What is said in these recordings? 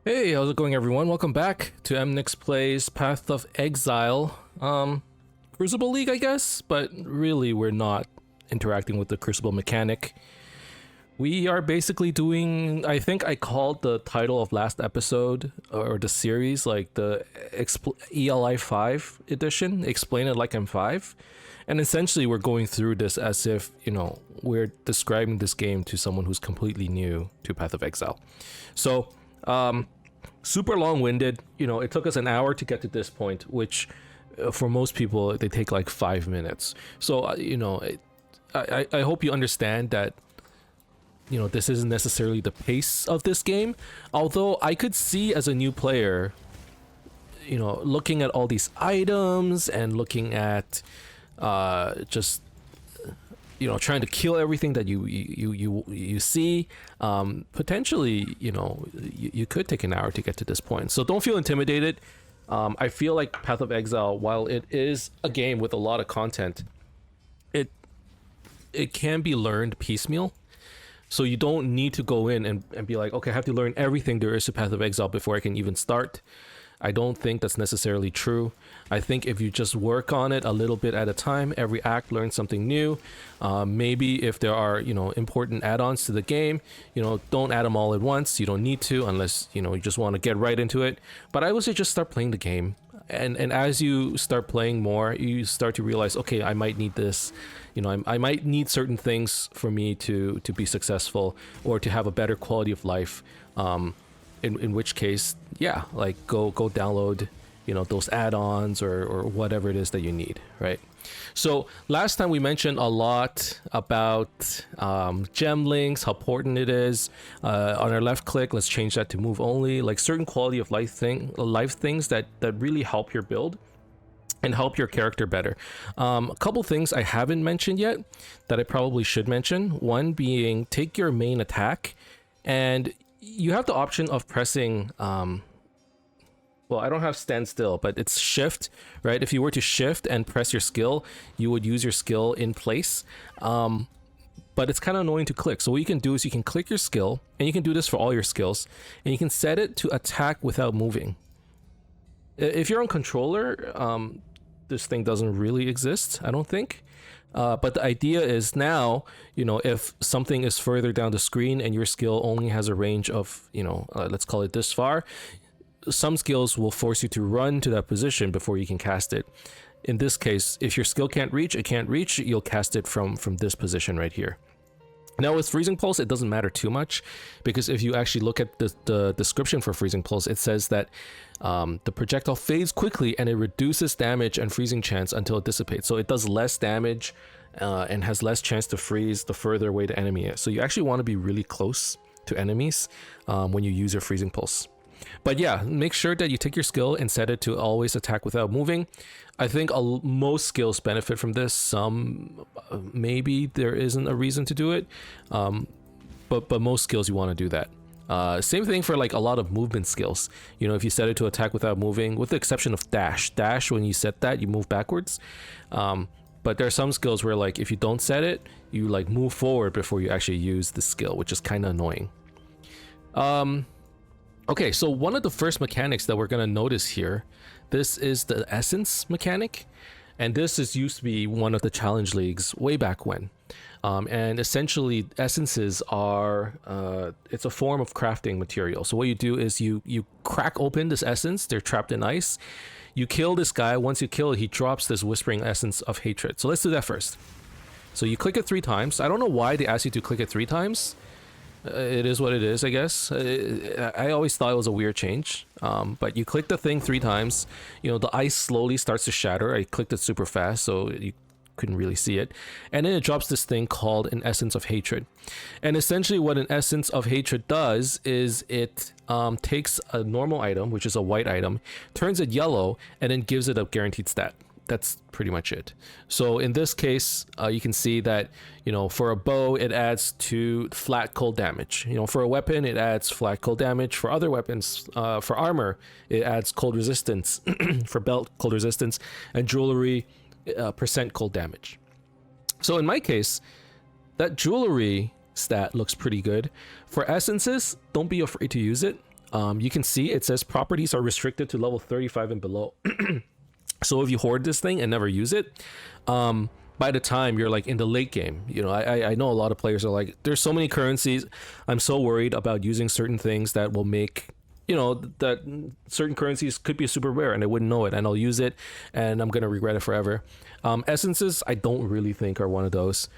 Hey, how's it going, everyone? Welcome back to Emnix Plays Path of Exile. Crucible League, I guess, but really we're not interacting with the Crucible mechanic. We are basically doing, I think I called the title of last episode, or the series, like the ELI5 edition, Explain It Like I'm 5. And essentially we're going through this as if, we're describing this game to someone who's completely new to Path of Exile. So, super long-winded. It took us an hour to get to this point, which for most people they take like 5 minutes. So I hope you understand that this isn't necessarily the pace of this game, although I could see as a new player, looking at all these items and looking at just trying to kill everything that you see. Potentially, you could take an hour to get to this point. So don't feel intimidated. I feel like Path of Exile, while it is a game with a lot of content, it can be learned piecemeal. So you don't need to go in and be like, okay, I have to learn everything there is to Path of Exile before I can even start. I don't think that's necessarily true. I think if you just work on it a little bit at a time, every act learns something new. Maybe if there are, important add-ons to the game, don't add them all at once. You don't need to unless, you just want to get right into it. But I would say just start playing the game. And as you start playing more, you start to realize, okay, I might need this. I might need certain things for me to be successful or to have a better quality of life. In which case, yeah, like go download, those add-ons or whatever it is that you need, right? So last time we mentioned a lot about gem links, how important it is. On our left click, let's change that to move only, like certain quality of life things that really help your build and help your character better. A couple things I haven't mentioned yet that I probably should mention. One being, take your main attack and you have the option of pressing, well, I don't have stand still, but it's shift, right? If you were to shift and press your skill, you would use your skill in place. But it's kind of annoying to click. So what you can do is you can click your skill, and you can do this for all your skills, and you can set it to attack without moving. If you're on controller, this thing doesn't really exist, I don't think. But the idea is now, if something is further down the screen and your skill only has a range of, let's call it this far, some skills will force you to run to that position before you can cast it. In this case, if your skill can't reach, you'll cast it from this position right here. Now with Freezing Pulse, it doesn't matter too much, because if you actually look at the description for Freezing Pulse, it says that the projectile fades quickly and it reduces damage and freezing chance until it dissipates. So it does less damage and has less chance to freeze the further away the enemy is. So you actually want to be really close to enemies when you use your Freezing Pulse. But yeah, make sure that you take your skill and set it to always attack without moving. I think most skills benefit from this. Some, maybe there isn't a reason to do it. But most skills you want to do that. Same thing for like a lot of movement skills. If you set it to attack without moving, with the exception of dash. Dash, when you set that, you move backwards. But there are some skills where like if you don't set it, you like move forward before you actually use the skill, which is kind of annoying. Okay, so one of the first mechanics that we're going to notice here, this is the essence mechanic. And this used to be one of the challenge leagues way back when. And essentially essences are, it's a form of crafting material. So what you do is you crack open this essence, they're trapped in ice. You kill this guy, once you kill it, he drops this whispering essence of hatred. So let's do that first. So you click it 3 times. I don't know why they asked you to click it 3 times. It is what it is, I guess. I always thought it was a weird change. But you click the thing 3 times, the ice slowly starts to shatter. I clicked it super fast, so you couldn't really see it. And then it drops this thing called an essence of hatred. And essentially what an essence of hatred does is it takes a normal item, which is a white item, turns it yellow, and then gives it a guaranteed stat. That's pretty much it. So in this case, you can see that, for a bow, it adds 2 flat cold damage. For a weapon, it adds flat cold damage. For other weapons, for armor, it adds cold resistance. For belt, cold resistance. And jewelry, percent cold damage. So in my case, that jewelry stat looks pretty good. For essences, don't be afraid to use it. you can see it says properties are restricted to level 35 and below. So if you hoard this thing and never use it, by the time you're like in the late game, you know, I know a lot of players are like, there's so many currencies. I'm so worried about using certain things that will make, you know, that certain currencies could be super rare and I wouldn't know it, and I'll use it and I'm going to regret it forever. Essences, I don't really think are one of those.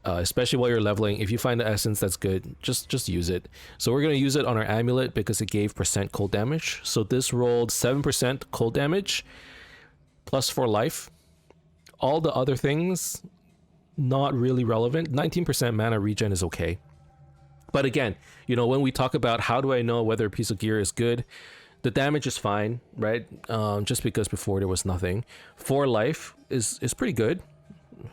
Especially while you're leveling, if you find the essence that's good, just use it. So we're going to use it on our amulet because it gave % cold damage. So this rolled 7% cold damage plus 4 life. All the other things, not really relevant. 19% mana regen is okay. But again, you know, when we talk about how do I know whether a piece of gear is good, the damage is fine, right? Just because before there was nothing. 4 life is pretty good.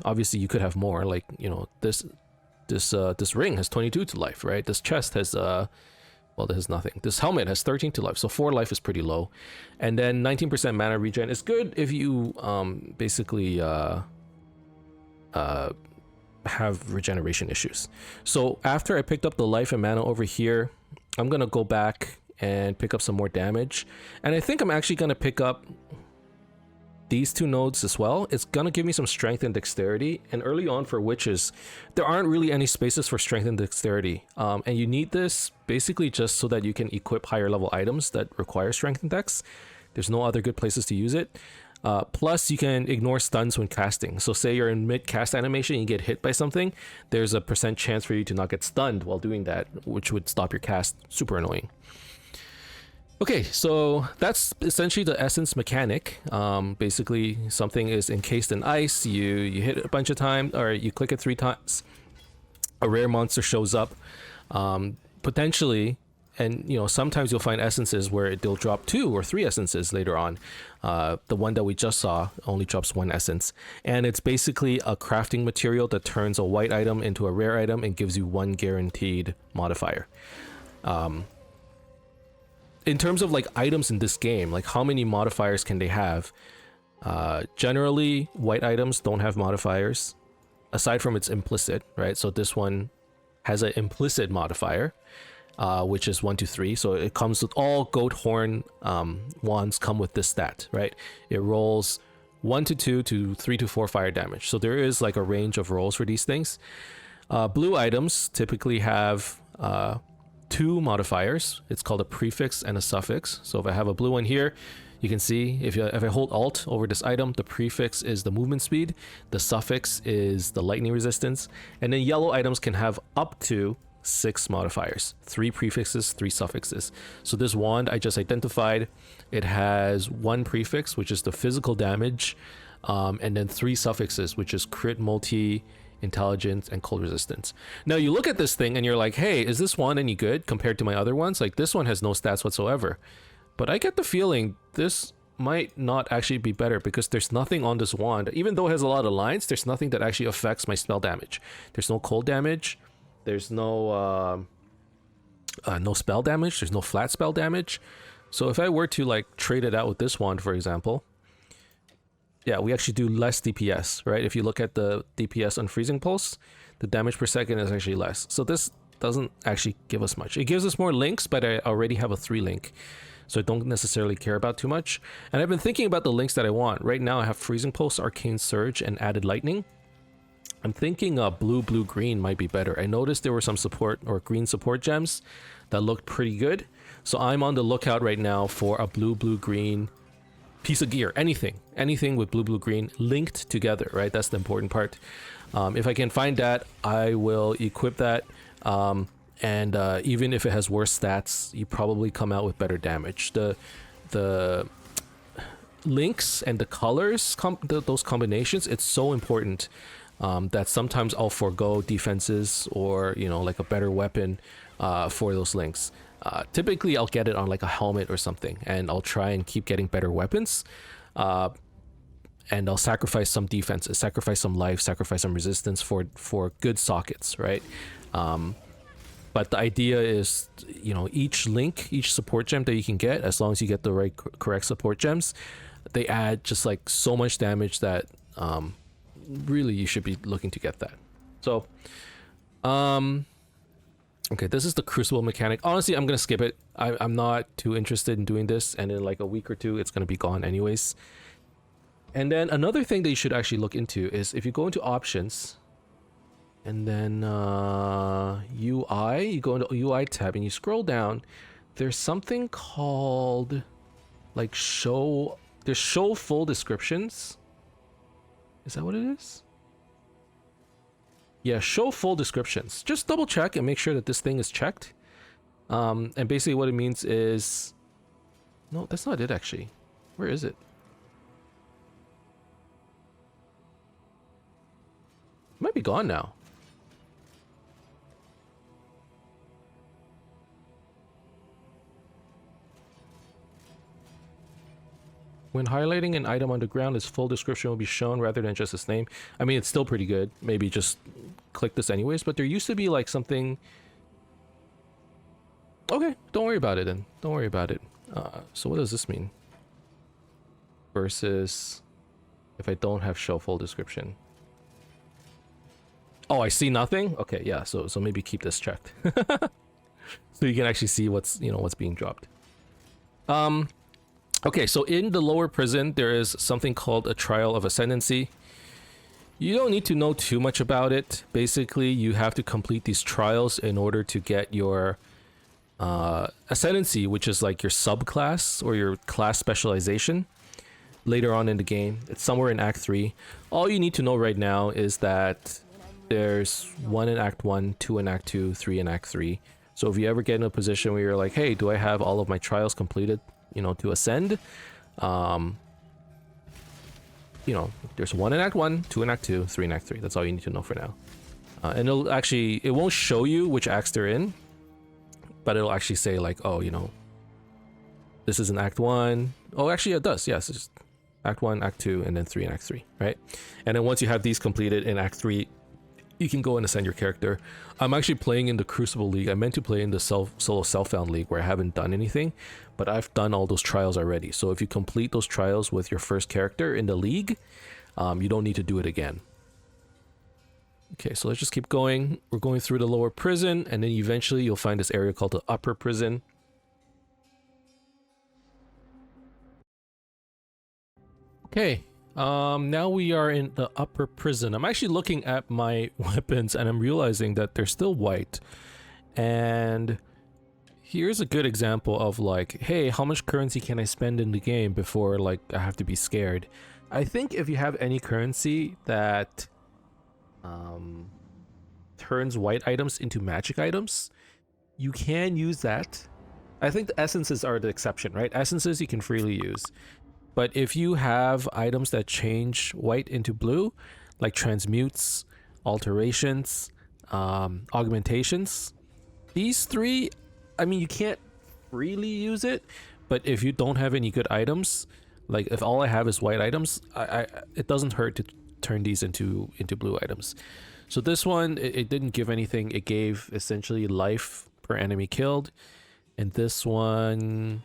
Obviously you could have more, like, you know, this ring has 22 to life, right? This chest has well, this has nothing. This helmet has 13 to life, so 4 life is pretty low. And then 19% mana regen is good if you basically have regeneration issues. So after I picked up the life and mana over here, I'm gonna go back and pick up some more damage, and I think I'm actually gonna pick up these 2 nodes as well. It's gonna give me some strength and dexterity, and early on for witches there aren't really any spaces for strength and dexterity, and you need this basically just so that you can equip higher level items that require strength and dex. There's no other good places to use it. Plus you can ignore stuns when casting, so say you're in mid cast animation and you get hit by something, there's a % chance for you to not get stunned while doing that, which would stop your cast. Super annoying. Okay, so that's essentially the essence mechanic. Basically, something is encased in ice, you hit it a bunch of times, or you click it 3 times, a rare monster shows up, potentially, and you know, sometimes you'll find essences where they'll drop 2 or 3 essences later on. The one that we just saw only drops 1 essence, and it's basically a crafting material that turns a white item into a rare item and gives you 1 guaranteed modifier. In terms of like items in this game, like how many modifiers can they have? Generally, white items don't have modifiers, aside from its implicit, right? So this one has an implicit modifier, which is 1 to 3. So it comes with all goat horn wands come with this stat, right? It rolls 1 to 2 to 3 to 4 fire damage. So there is like a range of rolls for these things. Blue items typically have 2 modifiers. It's called a prefix and a suffix. So if I have a blue one here, you can see if I hold Alt over this item, the prefix is the movement speed, the suffix is the lightning resistance, and then yellow items can have up to 6 modifiers, 3 prefixes, 3 suffixes. So this wand I just identified, it has 1 prefix, which is the physical damage, and then 3 suffixes, which is crit, multi, intelligence, and cold resistance. Now you look at this thing and you're like, hey, is this one any good compared to my other ones? Like, this one has no stats whatsoever. But I get the feeling this might not actually be better, because there's nothing on this wand, even though it has a lot of lines, there's nothing that actually affects my spell damage. There's no cold damage, there's no no spell damage, there's no flat spell damage. So if I were to like trade it out with this wand, for example, yeah, we actually do less DPS, right? If you look at the DPS on Freezing Pulse, the damage per second is actually less. So this doesn't actually give us much. It gives us more links, but I already have a 3 link, so I don't necessarily care about too much. And I've been thinking about the links that I want. Right now I have Freezing Pulse, Arcane Surge, and Added Lightning. I'm thinking blue, green might be better. I noticed there were some support or green support gems that looked pretty good. So I'm on the lookout right now for a blue, green piece of gear, anything with blue, green linked together, right? That's the important part. If I can find that, I will equip that. And even if it has worse stats, you probably come out with better damage. The links and the colors, those combinations, it's so important that sometimes I'll forego defenses or, you know, like a better weapon for those links. Typically I'll get it on like a helmet or something, and I'll try and keep getting better weapons, and I'll sacrifice some defenses, sacrifice some life, sacrifice some resistance for good sockets, right? But the idea is, you know, each link, each support gem that you can get, as long as you get the right correct support gems, they add just like so much damage that really you should be looking to get that. So Okay, this is the crucible mechanic. Honestly, I'm gonna skip it. I'm not too interested in doing this, and in like a week or two, it's gonna be gone anyways. And then another thing that you should actually look into is if you go into options, and then UI, you go into UI tab and you scroll down. There's something called like there's show full descriptions. Is that what it is? Yeah, show full descriptions. Just double check and make sure that this thing is checked. And basically what it means is... No, that's not it actually. Where is it? It might be gone now. When highlighting an item on the ground, its full description will be shown rather than just its name. I mean, it's still pretty good. Maybe just click this anyways, but there used to be like something... Okay, don't worry about it then. Don't worry about it. So what does this mean? Versus if I don't have show full description. Oh, I see nothing? Okay, yeah, so maybe keep this checked. So you can actually see what's, you know, what's being dropped. Okay, so in the lower prison, there is something called a trial of ascendancy. You don't need to know too much about it. Basically, you have to complete these trials in order to get your ascendancy, which is like your subclass or your class specialization later on in the game. It's somewhere in Act 3. All you need to know right now is that there's 1 in Act 1, 2 in Act 2, 3 in Act 3. So if you ever get in a position where you're like, hey, do I have all of my trials completed, you know, to ascend? You know, there's 1 in Act 1, 2 in Act 2, 3 in Act 3. That's all you need to know for now. And it won't show you which acts they're in, but it'll actually say like, oh, you know, this is in Act 1. Oh, actually it does. Yes, it's just Act 1, Act 2, and then 3 in Act 3, right? And then once you have these completed in Act 3, you can go and ascend your character. I'm actually playing in the Crucible League. I meant to play in the solo self-found league where I haven't done anything, but I've done all those trials already. So if you complete those trials with your first character in the league, you don't need to do it again. Okay, so let's just keep going. We're going through the lower prison, and then eventually you'll find this area called the upper prison. Okay, now we are in the upper prison. I'm actually looking at my weapons and I'm realizing that they're still white. And here's a good example of like, hey, how much currency can I spend in the game before like I have to be scared? I think if you have any currency that turns white items into magic items, you can use that. I think the essences are the exception, right? Essences you can freely use. But if you have items that change white into blue, like transmutes, alterations, augmentations, these three, I mean, you can't freely use it, but if you don't have any good items, like if all I have is white items, it doesn't hurt to turn these into blue items. So this one, it didn't give anything. It gave essentially life per enemy killed. And this one,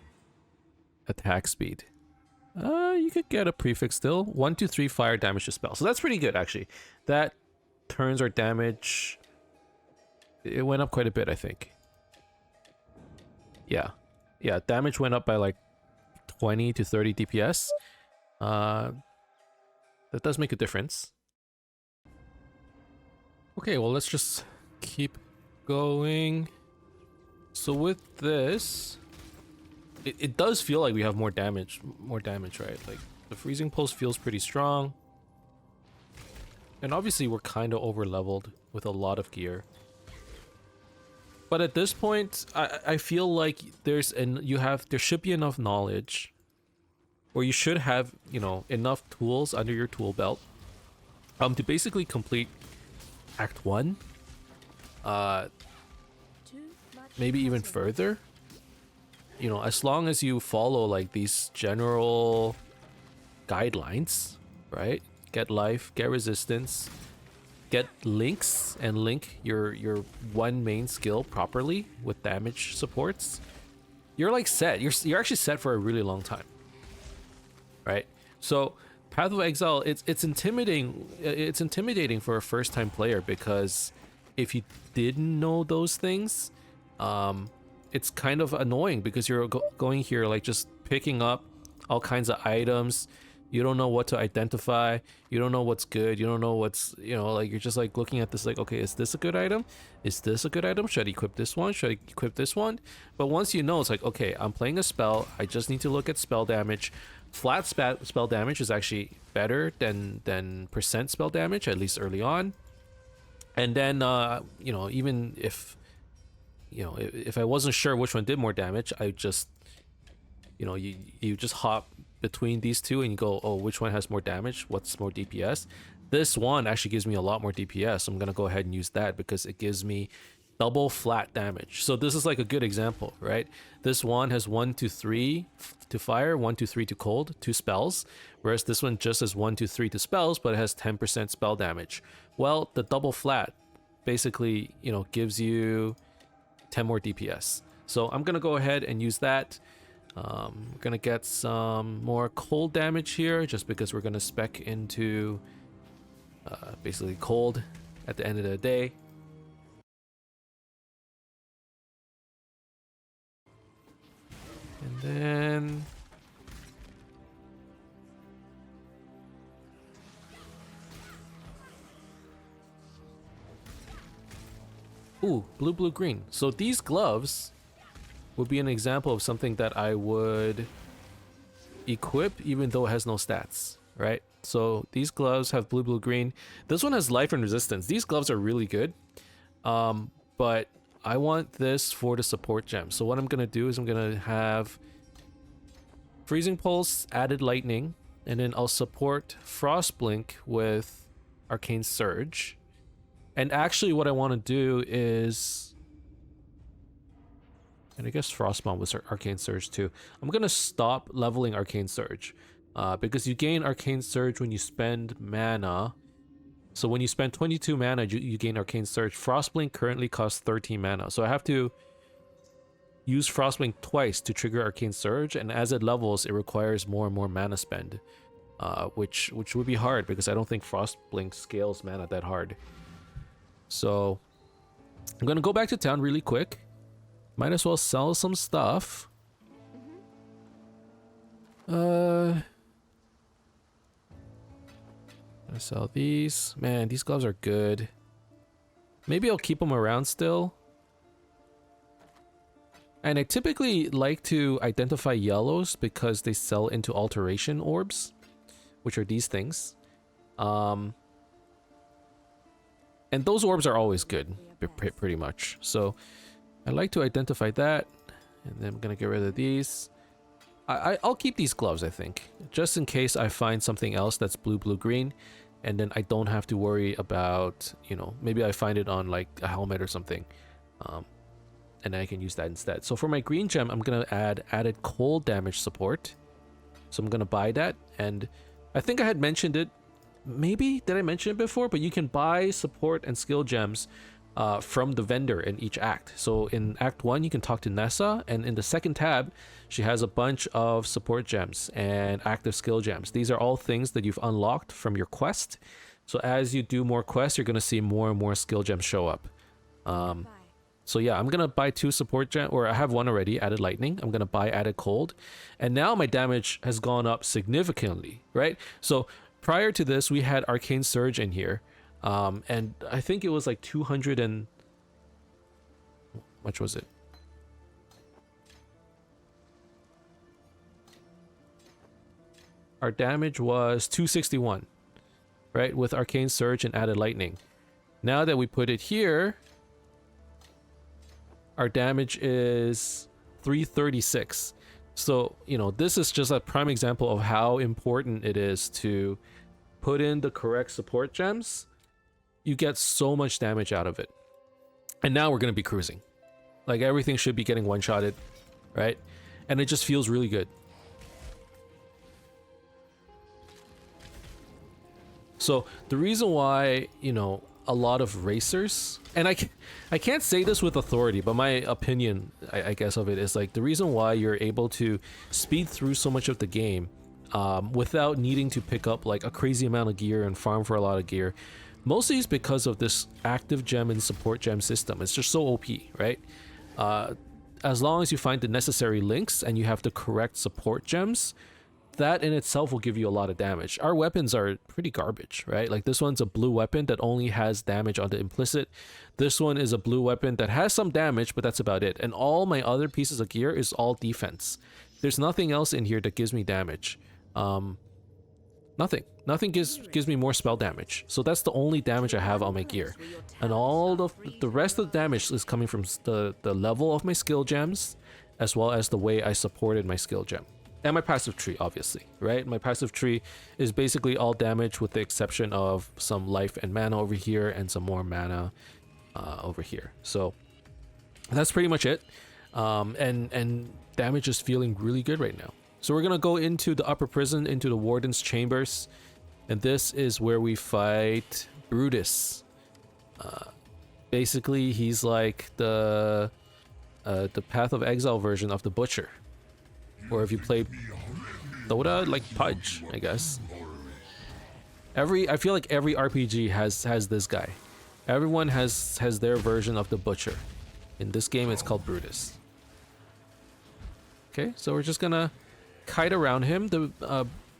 attack speed. You could get a prefix still. 1, 2, 3 fire damage to spell. So that's pretty good actually. That turns our damage. It went up quite a bit, I think. Yeah. Yeah, damage went up by like 20 to 30 DPS. That does make a difference. Okay, well, let's just keep going. So with this, it does feel like we have more damage, right? Like the freezing pulse feels pretty strong. And obviously we're kind of over leveled with a lot of gear. But at this point, I feel like there should be enough knowledge, or you should have, you know, enough tools under your tool belt to basically complete Act 1. Maybe even further. You know, as long as you follow like these general guidelines, right? Get life, get resistance, get links, and link your one main skill properly with damage supports. You're like set. You're actually set for a really long time, right? So Path of Exile, it's intimidating. It's intimidating for a first-time player because if you didn't know those things, it's kind of annoying because you're going here like just picking up all kinds of items. You don't know what to identify. You don't know what's good. You don't know what's, you know, like you're just like looking at this like, okay, is this a good item? Is this a good item? Should I equip this one? Should I equip this one? But once you know, it's like, okay, I'm playing a spell. I just need to look at spell damage. Flat spell damage is actually better than percent spell damage, at least early on. And then, you know, even if, you know, if I wasn't sure which one did more damage, I just, you know, you just hop between these two and you go, oh, which one has more damage? What's more DPS? This one actually gives me a lot more DPS. So I'm going to go ahead and use that because it gives me double flat damage. So this is like a good example, right? This one has 1 to 3 to fire, 1 to 3 to cold, 2 spells, whereas this one just has 1 to 3 to spells, but it has 10% spell damage. Well, the double flat basically, you know, gives you 10 more DPS. So I'm going to go ahead and use that. We're gonna get some more cold damage here just because we're gonna spec into basically cold at the end of the day. And then ooh, blue, green. So these gloves would be an example of something that I would equip even though it has no stats, right? So these gloves have blue, green. This one has life and resistance. These gloves are really good, but I want this for the support gem. So what I'm gonna do is I'm gonna have freezing pulse, added lightning, and then I'll support frost blink with arcane surge. And actually what I want to do is, and I guess Frostbomb was Arcane Surge too. I'm going to stop leveling Arcane Surge because you gain Arcane Surge when you spend mana. So when you spend 22 mana, you gain Arcane Surge. Frostblink currently costs 13 mana. So I have to use Frostblink twice to trigger Arcane Surge. And as it levels, it requires more and more mana spend, which would be hard because I don't think Frostblink scales mana that hard. So I'm going to go back to town really quick. Might as well sell some stuff. I sell these. Man, these gloves are good. Maybe I'll keep them around still. And I typically like to identify yellows because they sell into alteration orbs, which are these things. And those orbs are always good, pretty much. So I like to identify that, and then I'm gonna get rid of these. I'll keep these gloves, I think, just in case I find something else that's blue, green, and then I don't have to worry about, you know, maybe I find it on like a helmet or something, and I can use that instead. So for my green gem, I'm gonna add added cold damage support. So I'm gonna buy that, and I think I had mentioned it. Maybe did I mention it before? But you can buy support and skill gems from the vendor in each act. So in Act 1, you can talk to Nessa, and in the second tab, she has a bunch of support gems and active skill gems. These are all things that you've unlocked from your quest. So as you do more quests, you're going to see more and more skill gems show up. So yeah, I'm going to buy 2 support gems, or I have one already, added lightning. I'm going to buy added cold. And now my damage has gone up significantly, right? So prior to this, we had arcane surge in here. And I think it was like 200 and... how much was it? Our damage was 261, right? With Arcane Surge and added lightning. Now that we put it here, our damage is 336. So, you know, this is just a prime example of how important it is to put in the correct support gems. You get so much damage out of it. And now we're going to be cruising. Like, everything should be getting one-shotted, right? And it just feels really good. So the reason why, you know, a lot of racers, and I can't say this with authority, but my opinion, I guess, of it is like the reason why you're able to speed through so much of the game without needing to pick up like a crazy amount of gear and farm for a lot of gear. Mostly it's because of this active gem and support gem system. It's just so OP, right? As long as you find the necessary links and you have the correct support gems, that in itself will give you a lot of damage. Our weapons are pretty garbage, right? Like this one's a blue weapon that only has damage on the implicit. This one is a blue weapon that has some damage, but that's about it. And all my other pieces of gear is all defense. There's nothing else in here that gives me damage. Nothing gives me more spell damage. So that's the only damage I have on my gear. And all the rest of the damage is coming from the level of my skill gems, as well as the way I supported my skill gem. And my passive tree, obviously, right? My passive tree is basically all damage with the exception of some life and mana over here and some more mana over here. So that's pretty much it. And damage is feeling really good right now. So we're going to go into the upper prison, into the warden's chambers. And this is where we fight Brutus. Basically, he's like the Path of Exile version of the Butcher. Or if you play Dota, like Pudge, I guess. I feel like every RPG has this guy. Everyone has their version of the Butcher. In this game, it's called Brutus. Okay, so we're just gonna kite around him. The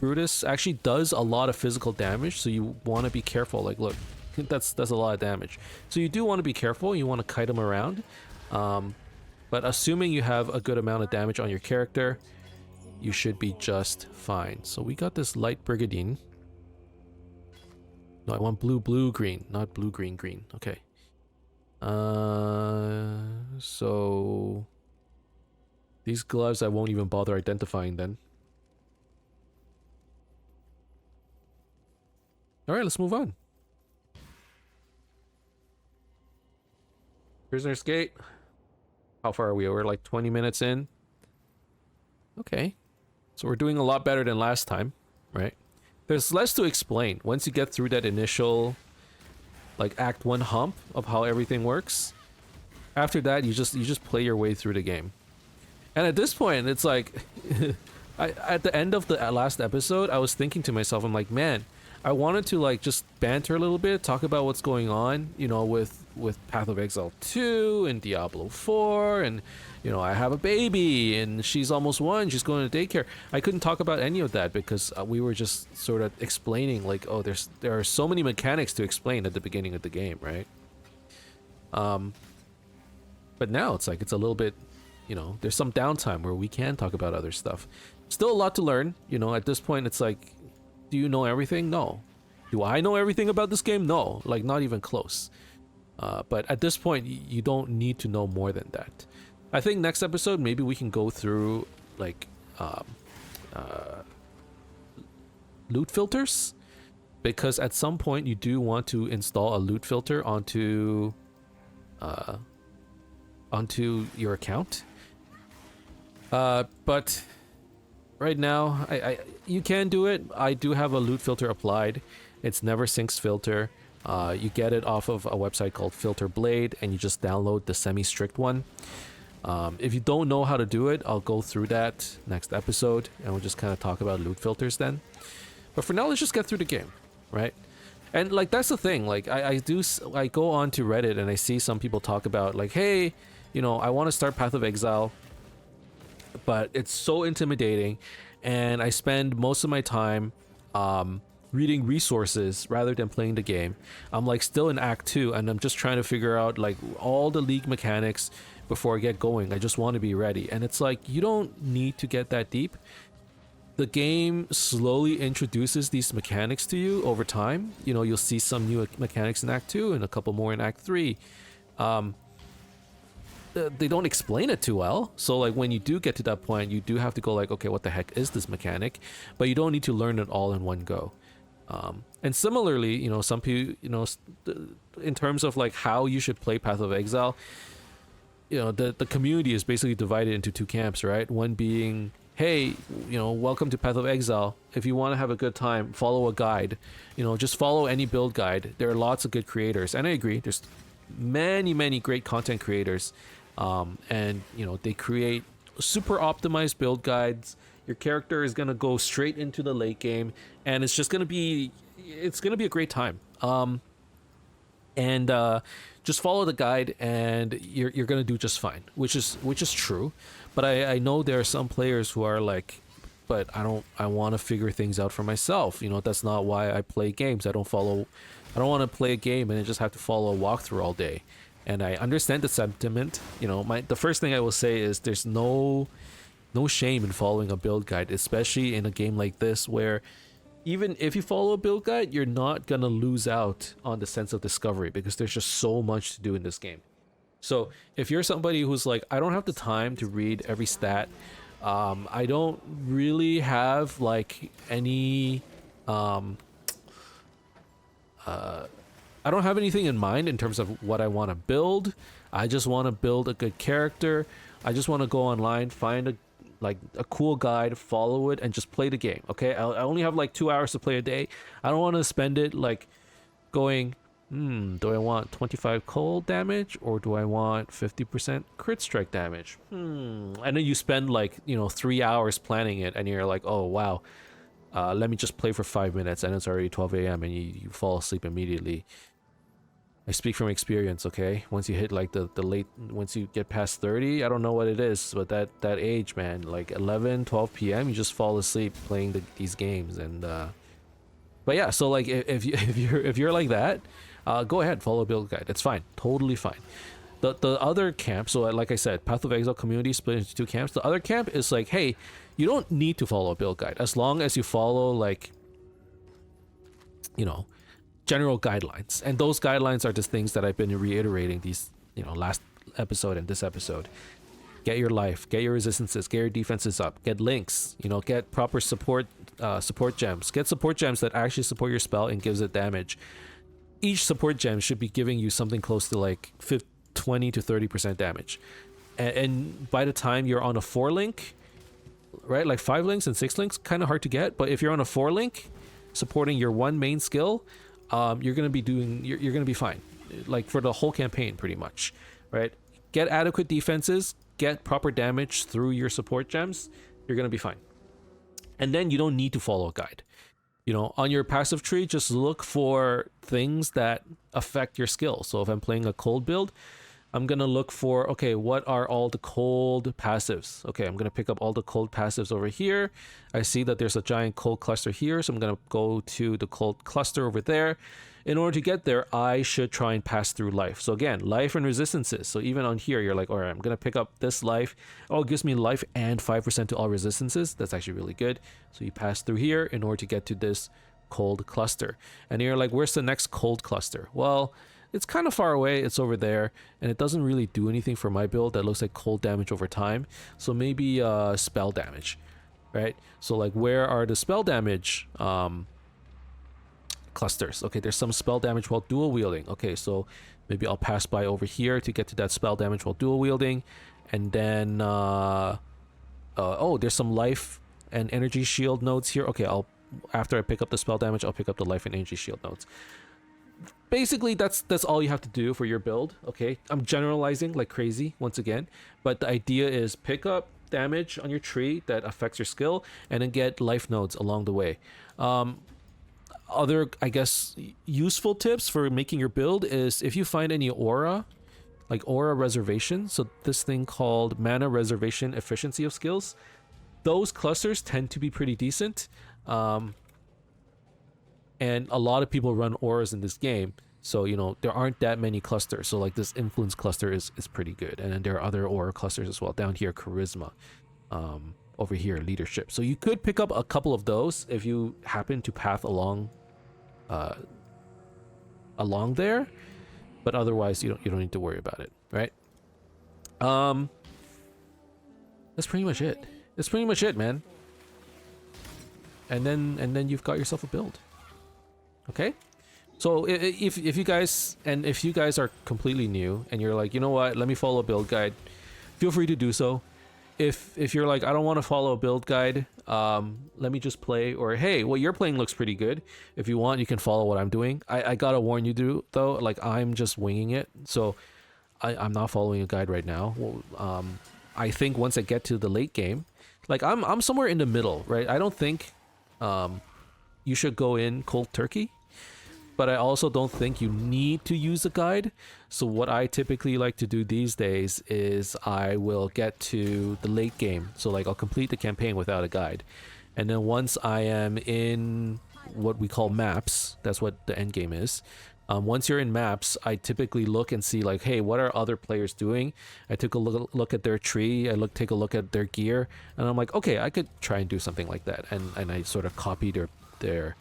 Brutus actually does a lot of physical damage, so you want to be careful. Like, look, that's a lot of damage. So you do want to be careful. You want to kite him around. But assuming you have a good amount of damage on your character, you should be just fine. So we got this light brigadine. No, I want blue, green, not blue, green. Okay. So these gloves I won't even bother identifying then. All right, let's move on. Prisoner's Gate. How far are we? We're like 20 minutes in. Okay. So we're doing a lot better than last time, right? There's less to explain. Once you get through that initial, like, Act 1 hump of how everything works, after that, you just play your way through the game. And at this point, it's like, at the end of the last episode, I was thinking to myself, I'm like, man, I wanted to, like, just banter a little bit, talk about what's going on, you know, with Path of Exile 2 and Diablo 4, and, you know, I have a baby and she's almost 1, she's going to daycare. I couldn't talk about any of that because we were just sort of explaining, like, oh, there are so many mechanics to explain at the beginning of the game, right? But now it's like, it's a little bit, you know, there's some downtime where we can talk about other stuff. Still a lot to learn, you know. At this point, it's like, do you know everything? No. Do I know everything about this game? No, like, not even close. But at this point, you don't need to know more than that. I think next episode, maybe we can go through, like, loot filters, because at some point you do want to install a loot filter onto your account. But right now, you can do it. I do have a loot filter applied. It's Never Sinks filter. You get it off of a website called Filter Blade, and you just download the semi-strict one. If you don't know how to do it, I'll go through that next episode, and we'll just kind of talk about loot filters then. But for now, let's just get through the game, right? And, like, that's the thing. Like, I go on to Reddit and I see some people talk about, like, hey, you know, I want to start Path of Exile, but it's so intimidating, and I spend most of my time reading resources rather than playing the game. I'm, like, still in Act 2, and I'm just trying to figure out, like, all the League mechanics before I get going. I just want to be ready. And it's like, you don't need to get that deep. The game slowly introduces these mechanics to you over time. You know, you'll see some new mechanics in Act 2 and a couple more in Act 3. They don't explain it too well, so, like, when you do get to that point, you do have to go, like, okay, what the heck is this mechanic? But you don't need to learn it all in one go. And similarly, you know, some people, you know, in terms of, like, how you should play Path of Exile, you know, the community is basically divided into two camps, right? One being, hey, you know, welcome to Path of Exile. If you want to have a good time, follow a guide. You know, just follow any build guide. There are lots of good creators, and I agree, there's many great content creators. And, you know, they create super optimized build guides. Your character is gonna go straight into the late game, and it's just gonna be a great time. and just follow the guide, and you're gonna do just fine, which is true. But I know there are some players who are like, but I want to figure things out for myself. That's not why I play games. I don't want to play a game and I just have to follow a walkthrough all day. And I understand the sentiment. The first thing I will say is there's no shame in following a build guide, especially in a game like this where even if you follow a build guide, you're not gonna lose out on the sense of discovery because there's just so much to do in this game. So if you're somebody who's like, I don't have the time to read every stat, I don't really have like any I don't have anything in mind in terms of what I want to build. I just want to build a good character. I just want to go online, find a cool guide, follow it, and just play the game. Okay, I only have like 2 hours to play a day. I don't want to spend it like going, do I want 25 cold damage or do I want 50% crit strike damage? And then you spend like 3 hours planning it, and you're like, oh wow, let me just play for 5 minutes, and it's already 12 a.m. and you fall asleep immediately. I speak from experience, okay? Once you hit like the late, once you get past 30, I don't know what it is, but that age, man, like 11, 12 p.m., you just fall asleep playing these games. And but yeah, so like if you're like that, go ahead, follow a build guide. It's fine, totally fine. The other camp, so like I said, Path of Exile community split into 2 camps. The other camp is like, hey, you don't need to follow a build guide as long as you follow like, general guidelines. And those guidelines are just things that I've been reiterating these, last episode and this episode. Get your life, get your resistances, get your defenses up, get links, get proper support gems, get support gems that actually support your spell and gives it damage. Each support gem should be giving you something close to like 20 to 30% damage. And by the time you're on a 4 link, right, like 5 links and 6 links, kind of hard to get, but if you're on a 4 link supporting your one main skill, you're gonna be fine, like for the whole campaign pretty much, right? Get adequate defenses, get proper damage through your support gems, you're gonna be fine. And then you don't need to follow a guide. On your passive tree, just look for things that affect your skill. So if I'm playing a cold build, I'm gonna look for, okay, what are all the cold passives? Okay, I'm gonna pick up all the cold passives over here. I see that there's a giant cold cluster here, so I'm gonna go to the cold cluster over there. In order to get there, I should try and pass through life. So again, life and resistances. So even on here, you're like, all right, I'm gonna pick up this life. Oh, it gives me life and 5% to all resistances. That's actually really good. So you pass through here in order to get to this cold cluster. And you're like, where's the next cold cluster? Well, it's kind of far away, it's over there, and it doesn't really do anything for my build that looks like cold damage over time. So maybe spell damage, right? So like, where are the spell damage clusters? Okay, there's some spell damage while dual wielding. Okay, so maybe I'll pass by over here to get to that spell damage while dual wielding. And then, oh, there's some life and energy shield nodes here. Okay, after I pick up the spell damage, I'll pick up the life and energy shield nodes. Basically, that's all you have to do for your build. Okay, I'm generalizing like crazy once again, but the idea is pick up damage on your tree that affects your skill and then get life nodes along the way. Other, I guess, useful tips for making your build is if you find any aura, like aura reservation, so this thing called mana reservation efficiency of skills, those clusters tend to be pretty decent. And a lot of people run auras in this game, so there aren't that many clusters. So like this influence cluster is pretty good, and then there are other aura clusters as well. Down here, charisma, over here, leadership. So you could pick up a couple of those if you happen to path along there, but otherwise you don't need to worry about it, right? That's pretty much it. That's pretty much it, man. And then you've got yourself a build. Okay, so if you guys are completely new and you're like, you know what, let me follow a build guide, feel free to do so. If you're like, I don't want to follow a build guide, let me just play, or hey, what you're playing looks pretty good, if you want you can follow what I'm doing. I gotta warn you though, like I'm just winging it, so I'm not following a guide right now. I think once I get to the late game, like I'm somewhere in the middle, right? I don't think you should go in cold turkey. but I also don't think you need to use a guide. So what I typically like to do these days is I will get to the late game. So like I'll complete the campaign without a guide. And then once I am in what we call maps, that's what the end game is. Once you're in maps, I typically look and see like, hey, what are other players doing? I take a look at their tree. Take a look at their gear, and I'm like, okay, I could try and do something like that. And I sort of copy their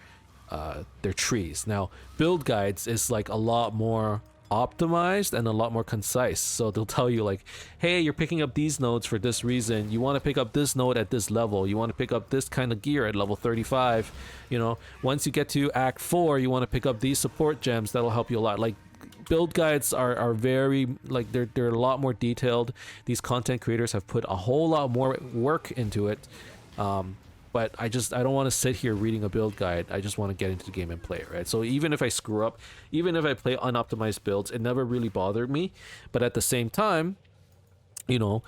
trees. Now, build guides is like a lot more optimized and a lot more concise. So they'll tell you like, hey, you're picking up these nodes for this reason. You want to pick up this node at this level. You want to pick up this kind of gear at level 35. You know, once you get to Act 4, you want to pick up these support gems. That'll help you a lot. Like, build guides are very, like, they're a lot more detailed. These content creators have put a whole lot more work into it. But I don't want to sit here reading a build guide. I just want to get into the game and play it, right? So even if I screw up, even if I play unoptimized builds, it never really bothered me. But at the same time, you know,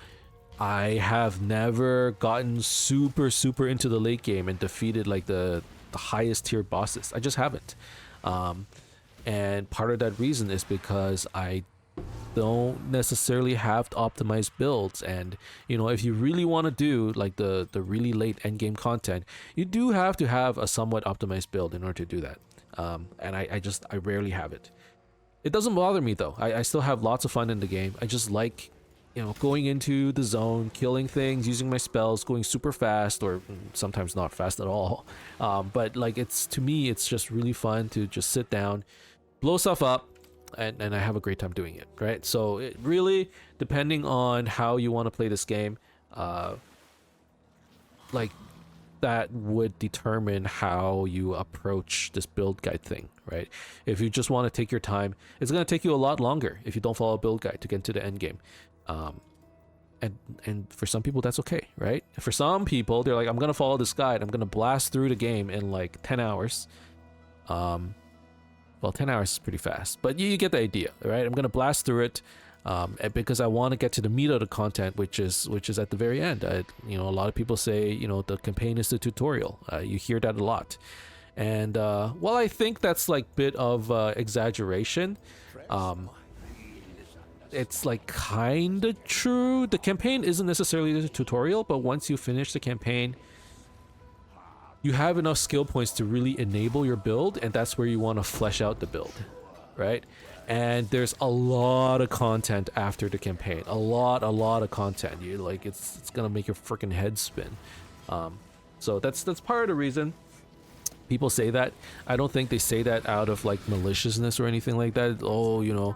I have never gotten super into the late game and defeated like the highest tier bosses. I just haven't. And part of that reason is because I don't necessarily have to optimize builds. And you know, if you really want to do like the really late end game content, you do have to have a somewhat optimized build in order to do that. And I rarely have it. It doesn't bother me though. I still have lots of fun in the game. I just like, you know, going into the zone, killing things, using my spells, going super fast, or sometimes not fast at all. But like, to me it's just really fun to just sit down, blow stuff up, and I have a great time doing it, right? So it really, depending on how you want to play this game, like that would determine how you approach this build guide thing, right? If you just want to take your time, it's going to take you a lot longer if you don't follow a build guide to get into the end game. And for some people that's okay, right? For some people, they're like, I'm going to follow this guide, I'm going to blast through the game in like 10 hours. Well, 10 hours is pretty fast, but you get the idea, right? I'm gonna blast through it, because I want to get to the meat of the content, which is at the very end. You know, a lot of people say, you know, the campaign is the tutorial. You hear that a lot, and well, I think that's like bit of exaggeration. It's like kind of true. The campaign isn't necessarily the tutorial, but once you finish the campaign, you have enough skill points to really enable your build, and that's where you want to flesh out the build, right? And there's a lot of content after the campaign, a lot of content. You like, it's gonna make your freaking head spin. So that's part of the reason people say that. I don't think they say that out of like maliciousness or anything like that. Oh, you know,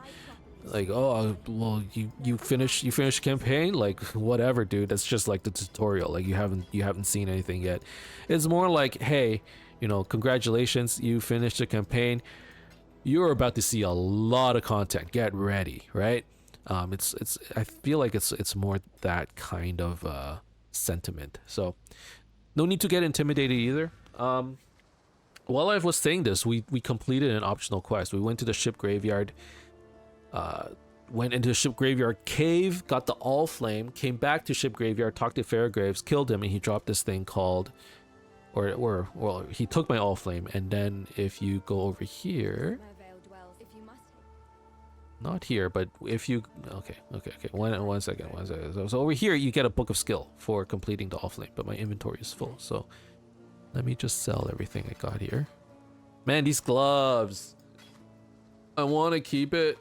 like, oh, well, you finish the campaign, like, whatever, dude, that's just like the tutorial. Like, you haven't seen anything yet. It's more like, hey, you know, congratulations, you finished the campaign, you're about to see a lot of content, get ready, right? It's I feel like it's more that kind of sentiment. So no need to get intimidated either. While I was saying this, we completed an optional quest. We went to the ship graveyard, went into the ship graveyard cave, got the all flame, came back to ship graveyard, talked to Fairgraves, killed him, and he dropped this thing called, or well, he took my all flame. And then if you go over here, not here, but if you, okay, one second. So over here you get a book of skill for completing the all flame, but my inventory is full, so let me just sell everything I got here. Man, these gloves, I want to keep it.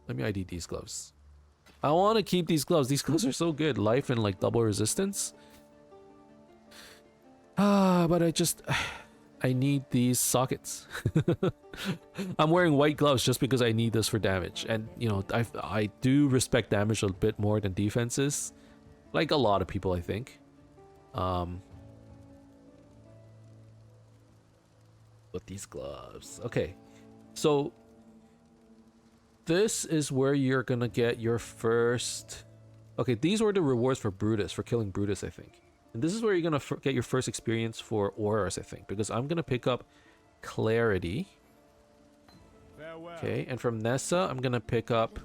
Let me ID these gloves. I want to keep these gloves. These gloves are so good. Life and like double resistance. But I need these sockets. I'm wearing white gloves just because I need this for damage. And you know, I do respect damage a bit more than defenses. Like a lot of people, I think. But these gloves. Okay. So this is where you're gonna get your first. Okay, these were the rewards for Brutus, for killing Brutus, I think. And this is where you're gonna get your first experience for Auras, I think, because I'm gonna pick up Clarity. Farewell. Okay, and from Nessa, I'm gonna pick up.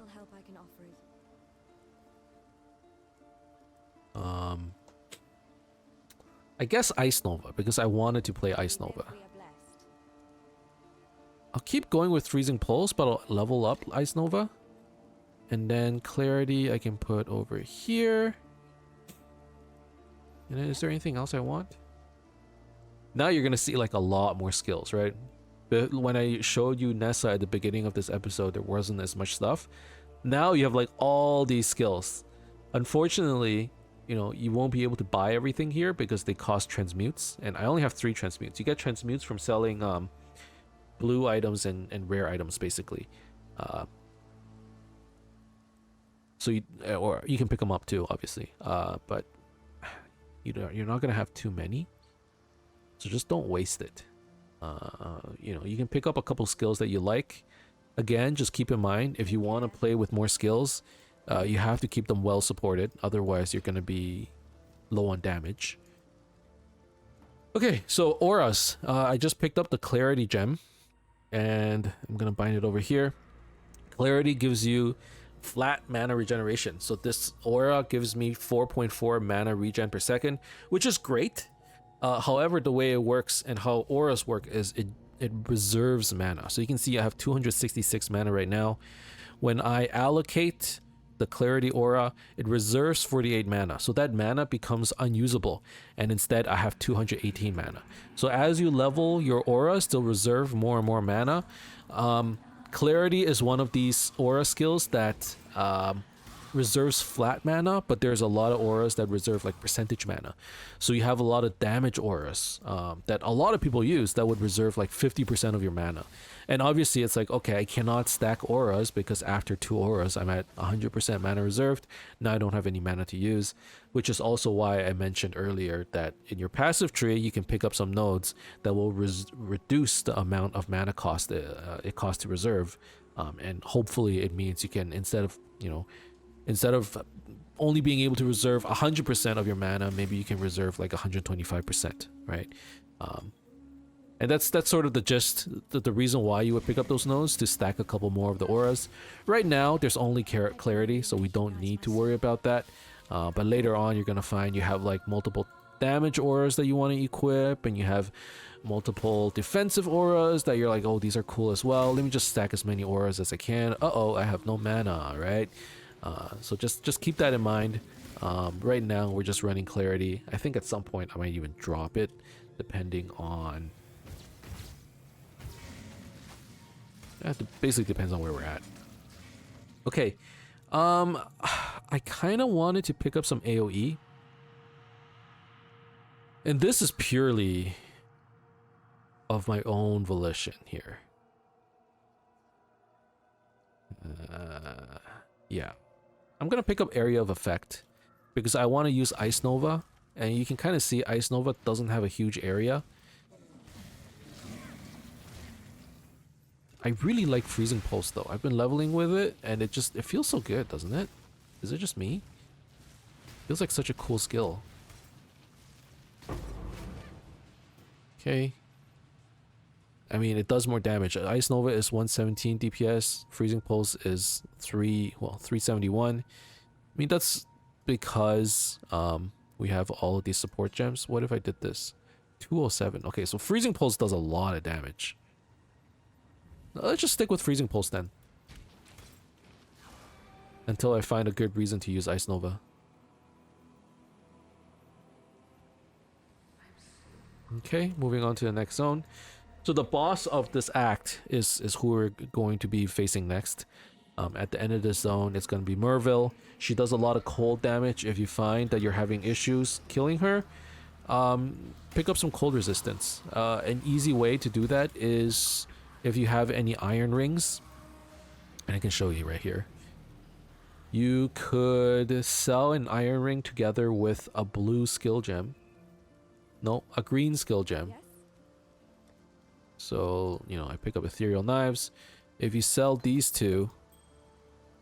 I guess Ice Nova, because I wanted to play Ice Nova. I'll keep going with Freezing Pulse, but I'll level up Ice Nova. And then Clarity I can put over here. And then is there anything else I want? Now you're gonna see like a lot more skills, right? But when I showed you Nessa at the beginning of this episode, there wasn't as much stuff. Now you have like all these skills. Unfortunately, you know, you won't be able to buy everything here because they cost transmutes, and I only have 3 transmutes. You get transmutes from selling blue items and rare items, basically. So you, or you can pick them up too, obviously. But you know, you're not gonna have too many, so just don't waste it. You know, you can pick up a couple skills that you like. Again, just keep in mind, if you want to play with more skills, you have to keep them well supported. Otherwise, you're going to be low on damage. Okay, so auras. I just picked up the Clarity gem, and I'm going to bind it over here. Clarity gives you flat mana regeneration. So this aura gives me 4.4 mana regen per second, which is great. However, the way it works and how auras work is it reserves mana. So you can see I have 266 mana right now. When I allocate the Clarity aura, it reserves 48 mana. So that mana becomes unusable, and instead I have 218 mana. So as you level, your auras still reserve more and more mana. Clarity is one of these aura skills that reserves flat mana, but there's a lot of auras that reserve like percentage mana. So you have a lot of damage auras that a lot of people use that would reserve like 50% of your mana. And obviously it's like, okay, I cannot stack auras because after 2 auras I'm at 100% mana reserved. Now I don't have any mana to use, which is also why I mentioned earlier that in your passive tree you can pick up some nodes that will reduce the amount of mana cost it costs to reserve. And hopefully it means you can, instead of only being able to reserve 100% of your mana, maybe you can reserve like 125%, right? And that's sort of the gist, the reason why you would pick up those nodes, to stack a couple more of the auras. Right now, there's only Clarity, so we don't need to worry about that. But later on, you're going to find you have like multiple damage auras that you want to equip, and you have multiple defensive auras that you're like, oh, these are cool as well. Let me just stack as many auras as I can. Uh-oh, I have no mana, right? So just keep that in mind. Right now we're just running Clarity. I think at some point I might even drop it, depending on... It basically depends on where we're at. Okay. I kind of wanted to pick up some AoE. And this is purely of my own volition here. Yeah. I'm going to pick up Area of Effect because I want to use Ice Nova, and you can kind of see Ice Nova doesn't have a huge area. I really like Freezing Pulse though. I've been leveling with it, and it feels so good, doesn't it? Is it just me? Feels like such a cool skill. Okay. I mean, it does more damage. Ice Nova is 117 DPS. Freezing Pulse is 371. I mean, that's because we have all of these support gems. What if I did this? 207. Okay, so Freezing Pulse does a lot of damage. Let's just stick with Freezing Pulse then, until I find a good reason to use Ice Nova. Okay, moving on to the next zone. So the boss of this act is who we're going to be facing next. At the end of this zone, it's going to be Merville. She does a lot of cold damage. If you find that you're having issues killing her, pick up some cold resistance. An easy way to do that is if you have any iron rings, and I can show you right here. You could sell an iron ring together with a blue skill gem. No, a green skill gem. So, you know, I pick up ethereal knives. If you sell these two...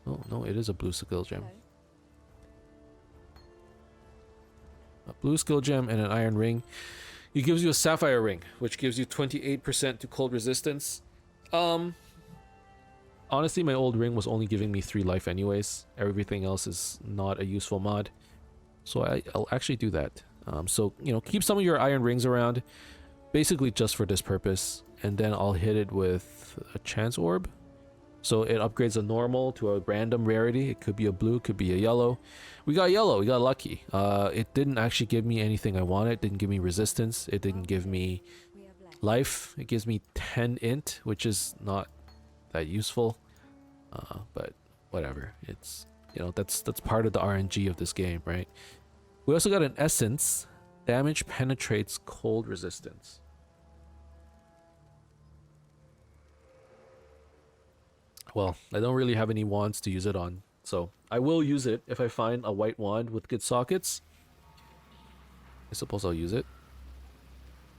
Oh, no, it is a blue skill gem. A blue skill gem and an iron ring. It gives you a sapphire ring, which gives you 28% to cold resistance. Honestly, my old ring was only giving me 3 life anyways. Everything else is not a useful mod. So I'll actually do that. So, you know, keep some of your iron rings around, basically just for this purpose. and then I'll hit it with a chance orb. So it upgrades a normal to a random rarity. It could be a blue, could be a yellow. We got yellow, we got lucky. It didn't actually give me anything I wanted. It didn't give me resistance. It didn't give me life. It gives me 10 int, which is not that useful. But whatever. It's, you know, that's part of the RNG of this game, right? We also got an essence. Damage penetrates cold resistance. Well, I don't really have any wands to use it on, so I will use it if I find a white wand with good sockets. I suppose I'll use it.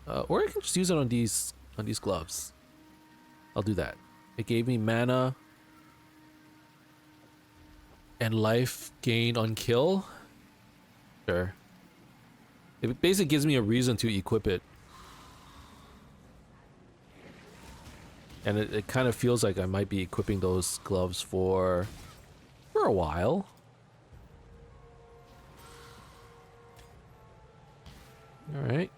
Or I can just use it on these gloves. I'll do that. It gave me mana and life gain on kill. Sure. It basically gives me a reason to equip it. And it kind of feels like I might be equipping those gloves for a while. Alright.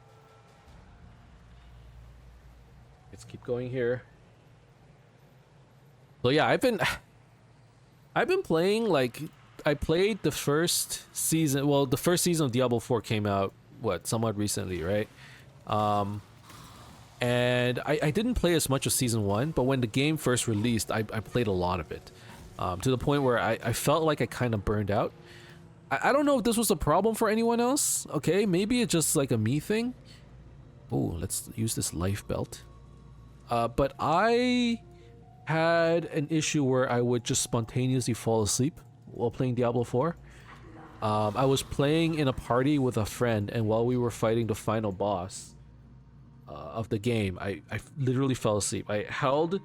Let's keep going here. So yeah, I've been playing, like, I played the first season, well, the first season of Diablo 4 came out, what, somewhat recently, right? And I didn't play as much of season 1, but when the game first released, I played a lot of it. To the point where I felt like I kind of burned out. I don't know if this was a problem for anyone else, okay? Maybe it's just like a me thing. Oh, let's use this life belt. But I had an issue where I would just spontaneously fall asleep while playing Diablo 4. I was playing in a party with a friend, and while we were fighting the final boss of the game, I literally fell asleep. I held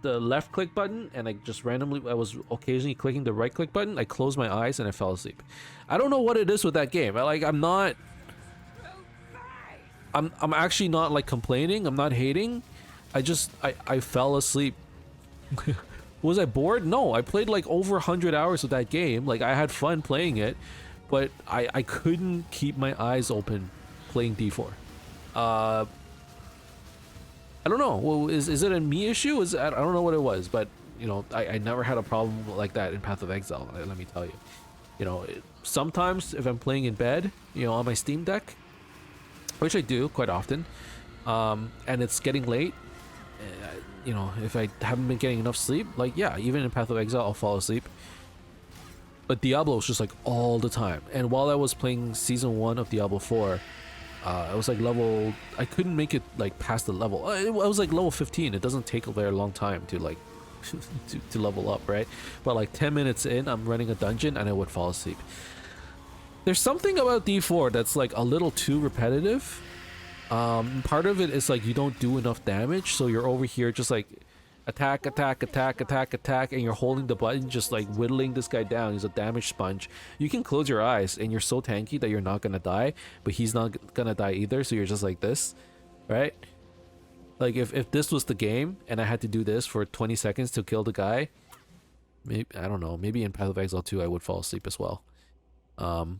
the left click button and I just randomly, I was occasionally clicking the right click button. I closed my eyes and I fell asleep. I don't know what it is with that game. I'm actually not like complaining. I'm not hating. I fell asleep. Was I bored? No, I played like over 100 hours of that game. Like, I had fun playing it, but I couldn't keep my eyes open playing D4. I don't know. Well, is it a me issue? I don't know what it was, but you know, I never had a problem like that in Path of Exile. Let me tell you. You know, sometimes if I'm playing in bed, you know, on my Steam Deck, which I do quite often, and it's getting late, you know, if I haven't been getting enough sleep, like, yeah, even in Path of Exile, I'll fall asleep. But Diablo was just like all the time. And while I was playing Season 1 of Diablo 4, I was like level, I couldn't make it like past the level. I was like level 15. It doesn't take a very long time to like, to level up, right? But like 10 minutes in, I'm running a dungeon and I would fall asleep. There's something about D4 that's like a little too repetitive. Part of it is like you don't do enough damage, so you're over here just like attack, and you're holding the button, just like whittling this guy down. He's a damage sponge. You can close your eyes and you're so tanky that you're not gonna die, but he's not gonna die either, so you're just like this, right? Like if this was the game and I had to do this for 20 seconds to kill the guy, maybe, I don't know, maybe in Path of Exile 2 I would fall asleep as well. I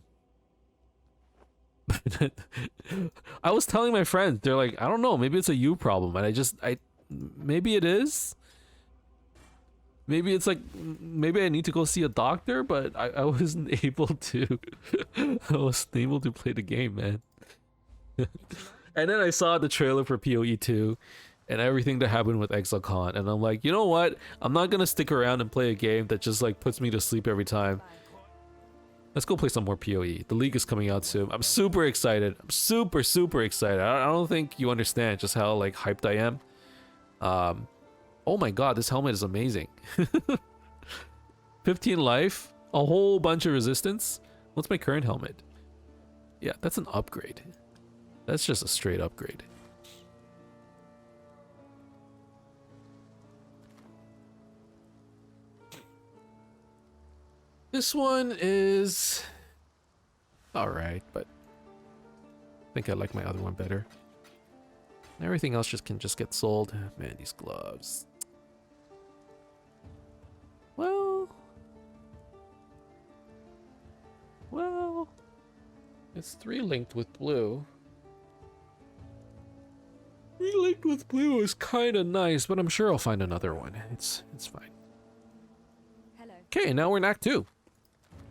was telling my friends, they're like, I don't know, maybe it's a you problem, and maybe it is. Maybe it's like, maybe I need to go see a doctor, but I wasn't able to. I wasn't able to play the game, man. And then I saw the trailer for PoE 2 and everything that happened with ExileCon, and I'm like, you know what? I'm not gonna stick around and play a game that just like puts me to sleep every time. Let's go play some more PoE. The league is coming out soon. I'm super excited. I'm super excited. I don't think you understand just how like hyped I am. Oh my god, this helmet is amazing. 15 life, a whole bunch of resistance. What's my current helmet? Yeah, that's an upgrade. That's just a straight upgrade. This one is alright, but I think I like my other one better. Everything else can just get sold. Man, these gloves. Well, it's 3 linked with blue. Relinked with blue is kind of nice, but I'm sure I'll find another one. It's fine. Hello. Okay, now we're in Act 2.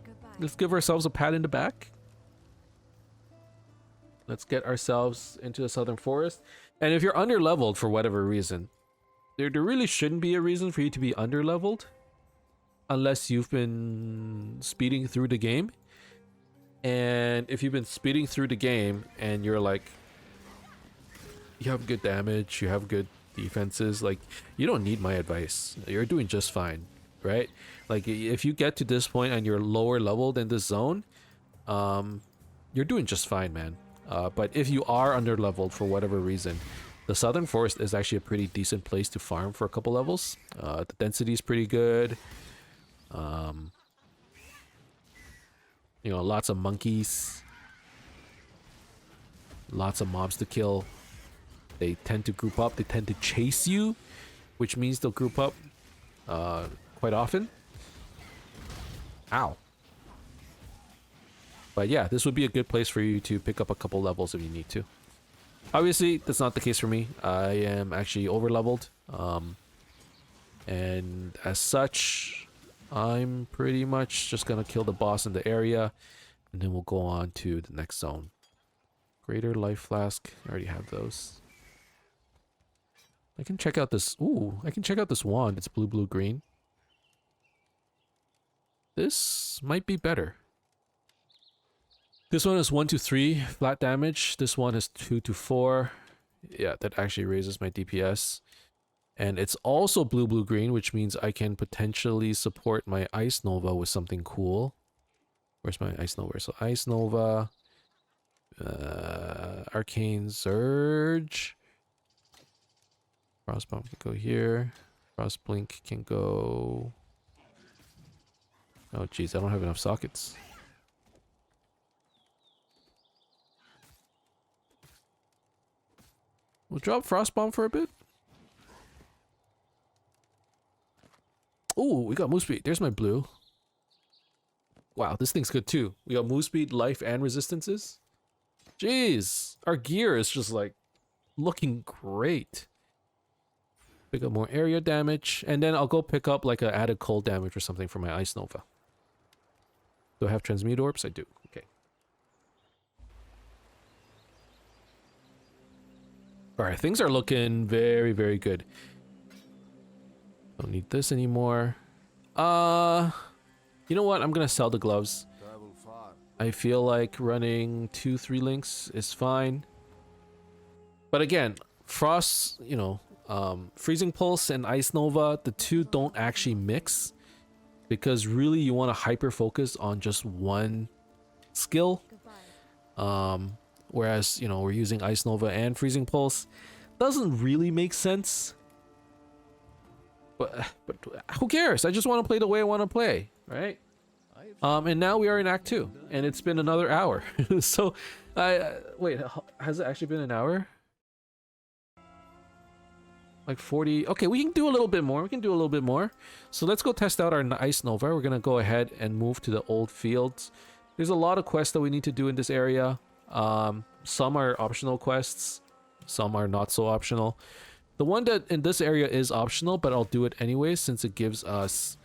Goodbye. Let's give ourselves a pat in the back. Let's get ourselves into the Southern Forest. And if you're underleveled for whatever reason, there really shouldn't be a reason for you to be underleveled unless you've been speeding through the game. And if you've been speeding through the game and you're like, you have good damage, you have good defenses, like, you don't need my advice. You're doing just fine, right? Like, if you get to this point and you're lower leveled in this zone, you're doing just fine, man. But if you are underleveled for whatever reason, the Southern Forest is actually a pretty decent place to farm for a couple levels. The density is pretty good. You know, lots of monkeys, lots of mobs to kill. They tend to group up, they tend to chase you, which means they'll group up quite often. Ow. But yeah, this would be a good place for you to pick up a couple levels if you need to. Obviously, that's not the case for me. I am actually over leveled. And as such, I'm pretty much just gonna kill the boss in the area, and then we'll go on to the next zone. Greater Life Flask, I already have those. I can check out this, ooh, I can check out this wand. It's blue, blue, green. This might be better. This one is 1 to 3 flat damage. This one is 2 to 4. Yeah, that actually raises my DPS. And it's also blue, blue, green, which means I can potentially support my Ice Nova with something cool. Where's my Ice Nova? So Ice Nova, Arcane Surge. Frostbomb can go here. Frostblink can go... Oh jeez, I don't have enough sockets. We'll drop Frostbomb for a bit. Ooh, we got move speed. There's my blue. Wow, this thing's good too. We got move speed, life, and resistances. Jeez, our gear is just like looking great. Pick up more area damage, and then I'll go pick up like an added cold damage or something for my Ice Nova. Do I have Transmute Orbs? I do. Okay. Alright, things are looking very, very good. Don't need this anymore. You know what? I'm gonna sell the gloves. I feel like running 2-3 links is fine. But again, Frost, you know, Freezing Pulse and Ice Nova, the two don't actually mix. Because really you want to hyper focus on just one skill. Whereas, you know, we're using Ice Nova and Freezing Pulse. Doesn't really make sense. But who cares? I just want to play the way I want to play, right? And now we are in Act 2, and it's been another hour. So, wait, has it actually been an hour? Like 40. Okay, we can do a little bit more. We can do a little bit more. So let's go test out our Ice Nova. We're gonna go ahead and move to the old fields. There's a lot of quests that we need to do in this area. Some are optional quests. Some are not so optional. The one that in this area is optional, but I'll do it anyway since it gives us...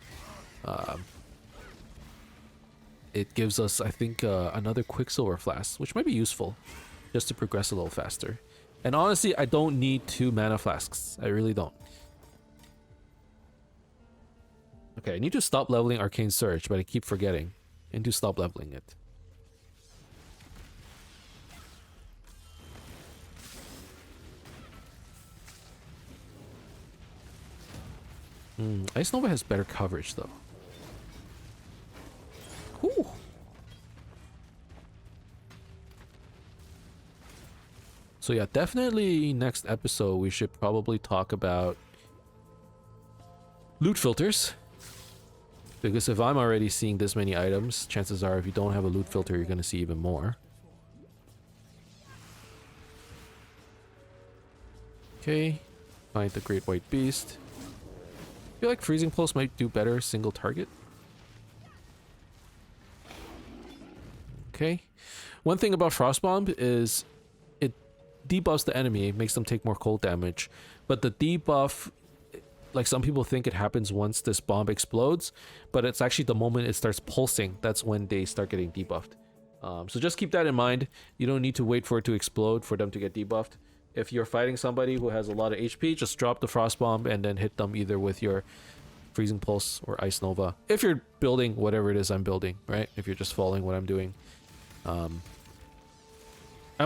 I think, another Quicksilver Flask, which might be useful just to progress a little faster. And honestly, I don't need 2 mana flasks. I really don't. Okay, I need to stop leveling Arcane Surge, but I keep forgetting. I need to stop leveling it. Ice Nova has better coverage, though. Whew. So yeah, definitely next episode we should probably talk about loot filters. Because if I'm already seeing this many items, chances are if you don't have a loot filter, you're going to see even more. Okay, find the Great White Beast. I feel like Freezing Pulse might do better single target. Okay. One thing about Frostbomb is debuffs the enemy, it makes them take more cold damage. But the debuff, like some people think it happens once this bomb explodes, but it's actually the moment it starts pulsing, that's when they start getting debuffed. So just keep that in mind. You don't need to wait for it to explode for them to get debuffed. If you're fighting somebody who has a lot of HP, just drop the frost bomb and then hit them either with your freezing pulse or ice nova. If you're building whatever it is I'm building, right? If you're just following what I'm doing. I'm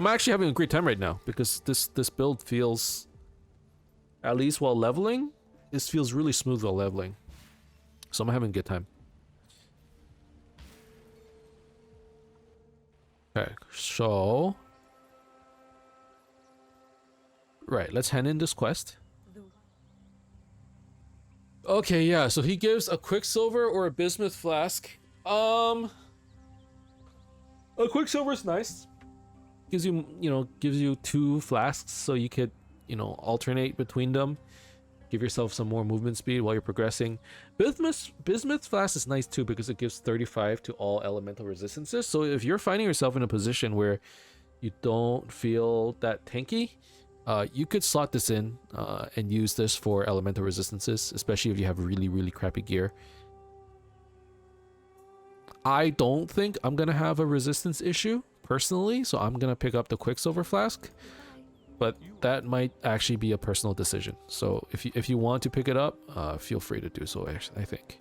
actually having a great time right now because this build feels, at least while leveling, this feels really smooth while leveling. So I'm having a good time. Okay, so right, let's hand in this quest. Okay, yeah, so he gives a quicksilver or a bismuth flask. A quicksilver is nice. Gives you 2 flasks so you could, alternate between them. Give yourself some more movement speed while you're progressing. Bismuth flask is nice too because it gives 35 to all elemental resistances. So if you're finding yourself in a position where you don't feel that tanky, you could slot this in and use this for elemental resistances, especially if you have really, really crappy gear. I don't think I'm gonna have a resistance issue personally, so I'm gonna pick up the quicksilver flask, but that might actually be a personal decision. So if you want to pick it up, feel free to do so. I think.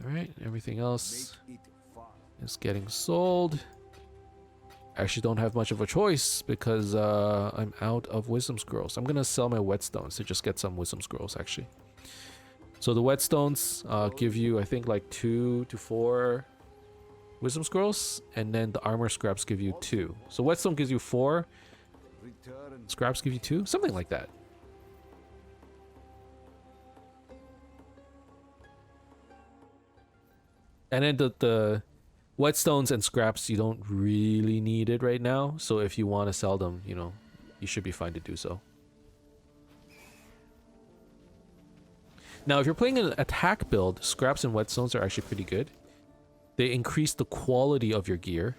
All right, everything else is getting sold. I actually don't have much of a choice because I'm out of wisdom scrolls. I'm gonna sell my whetstones to just get some wisdom scrolls actually. So the whetstones give you, I think, like 2 to 4 wisdom scrolls, and then the armor scraps give you 2. So whetstone gives you 4, scraps give you 2, something like that. And then the whetstones and scraps, you don't really need it right now. So if you want to sell them, you should be fine to do so. Now, if you're playing an attack build, scraps and whetstones are actually pretty good. They increase the quality of your gear.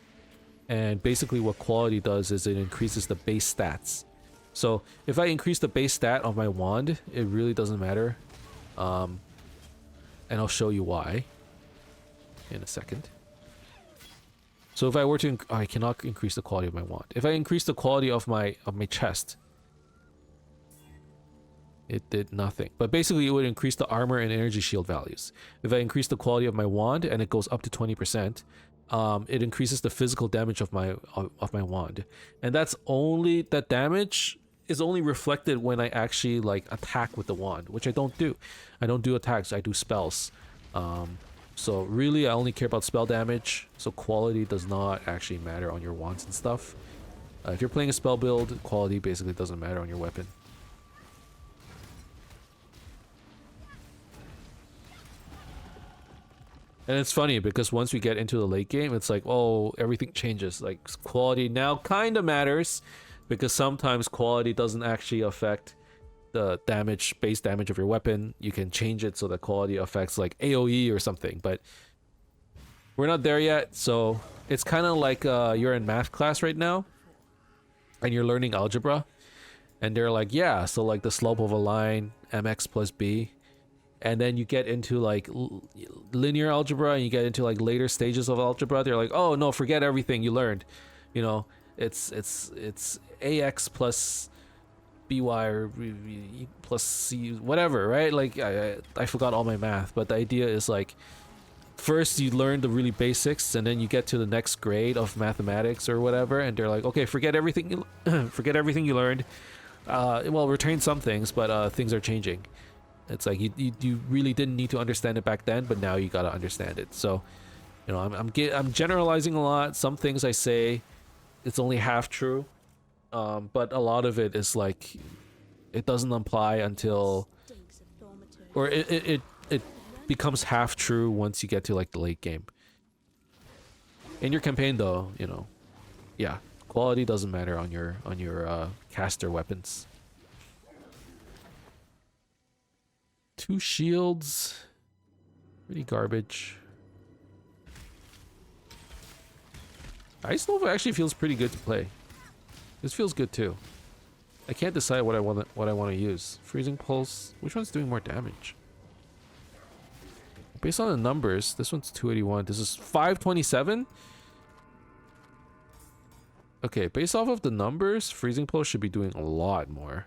And basically what quality does is it increases the base stats. So if I increase the base stat of my wand, it really doesn't matter. And I'll show you why in a second. So if I were to, I cannot increase the quality of my wand. If I increase the quality of my chest, it did nothing. But basically it would increase the armor and energy shield values. If I increase the quality of my wand and it goes up to 20%, it increases the physical damage of my wand. And that damage is only reflected when I actually like attack with the wand, which I don't do. I don't do attacks, I do spells. So really I only care about spell damage, so quality does not actually matter on your wands and stuff. If you're playing a spell build, quality basically doesn't matter on your weapon. And it's funny because once we get into the late game, it's like, oh, everything changes. Like quality now kind of matters because sometimes quality doesn't actually affect the base damage of your weapon. You can change it so that quality affects like AoE or something, but we're not there yet. So it's kind of like you're in math class right now and you're learning algebra and they're like, yeah, so like the slope of a line, mx plus b. And then you get into like linear algebra and you get into like later stages of algebra. They're like, oh no, forget everything you learned. It's ax plus by or plus c, whatever, right? Like I forgot all my math, but the idea is like first you learn the really basics and then you get to the next grade of mathematics or whatever, and they're like, okay, forget everything you learned. Well, retain some things, but things are changing. It's like you really didn't need to understand it back then, but now you gotta understand it. So, I'm generalizing a lot. Some things I say, it's only half true, but a lot of it is like, it doesn't apply until, or it becomes half true once you get to like the late game. In your campaign, though, yeah, quality doesn't matter on your caster weapons. 2 shields, pretty garbage. Ice Nova actually feels pretty good to play. This feels good too. I can't decide what I want to use. Freezing Pulse. Which one's doing more damage? Based on the numbers, this one's 281. This is 527. Okay, based off of the numbers, Freezing Pulse should be doing a lot more.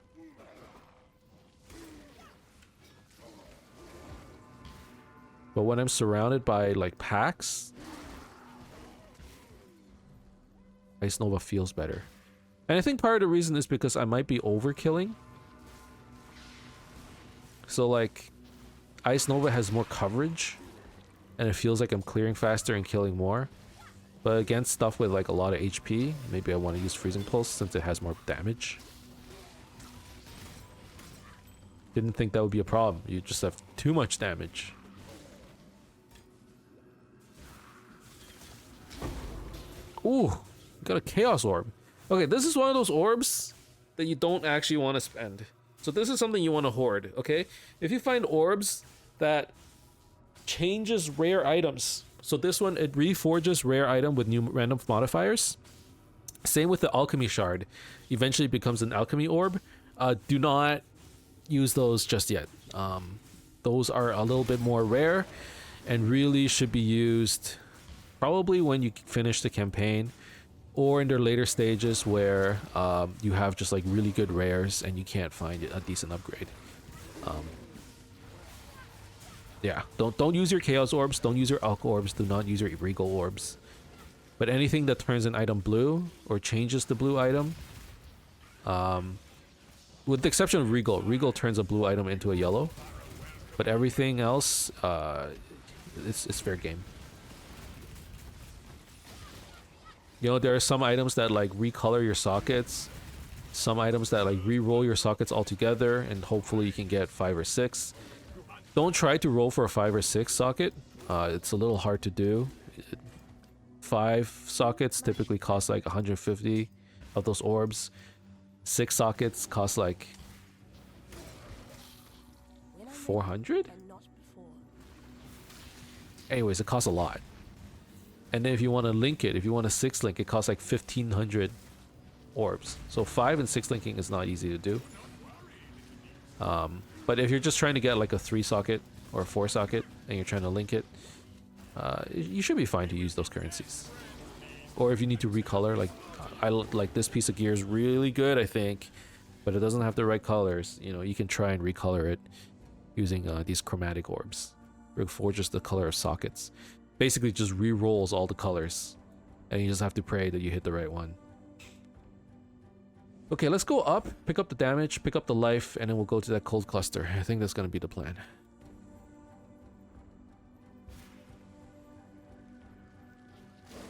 But when I'm surrounded by like packs, Ice Nova feels better. And I think part of the reason is because I might be overkilling. So like, Ice Nova has more coverage, and it feels like I'm clearing faster and killing more. But against stuff with like a lot of HP, maybe I want to use Freezing Pulse since it has more damage. Didn't think that would be a problem. You just have too much damage. Ooh, got a Chaos Orb. Okay, this is one of those orbs that you don't actually want to spend. So this is something you want to hoard, okay? If you find orbs that changes rare items. So this one, it reforges rare item with new random modifiers. Same with the Alchemy Shard. Eventually becomes an Alchemy Orb. Do not use those just yet. Those are a little bit more rare and really should be used probably when you finish the campaign or in their later stages where you have just like really good rares and you can't find a decent upgrade. Yeah, don't use your Chaos Orbs, don't use your Alch Orbs, do not use your Regal Orbs. But anything that turns an item blue or changes the blue item, with the exception of Regal. Regal turns a blue item into a yellow, but everything else, it's fair game. You know, there are some items that like recolor your sockets, some items that like re-roll your sockets altogether, and hopefully you can get 5 or 6. Don't try to roll for a 5 or 6 socket. It's a little hard to do. 5 sockets typically cost like 150 of those orbs. 6 sockets cost like 400? Anyways, it costs a lot. And then if you want to link it, if you want a 6 link, it costs like 1500 orbs. So 5 and 6 linking is not easy to do. But if you're just trying to get like a 3 socket or a 4 socket and you're trying to link it, you should be fine to use those currencies. Or if you need to recolor, like this piece of gear is really good, I think, but it doesn't have the right colors. You know, you can try and recolor it using these chromatic orbs. Reforges the color of sockets. Basically just re-rolls all the colors, and you just have to pray that you hit the right one. Okay, let's go up, pick up the damage, pick up the life, and then we'll go to that cold cluster. I think that's gonna be the plan.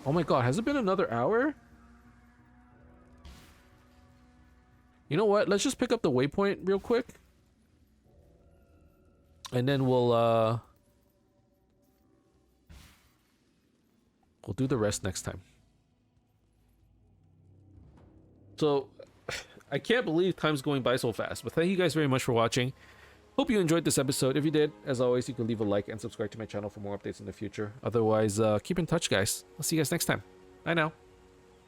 Oh my god, has it been another hour? You know what? Let's just pick up the waypoint real quick. And then we'll do the rest next time. So, I can't believe time's going by so fast, but thank you guys very much for watching. Hope you enjoyed this episode. If you did, as always, you can leave a like and subscribe to my channel for more updates in the future. Otherwise, keep in touch, guys. I'll see you guys next time. Bye now.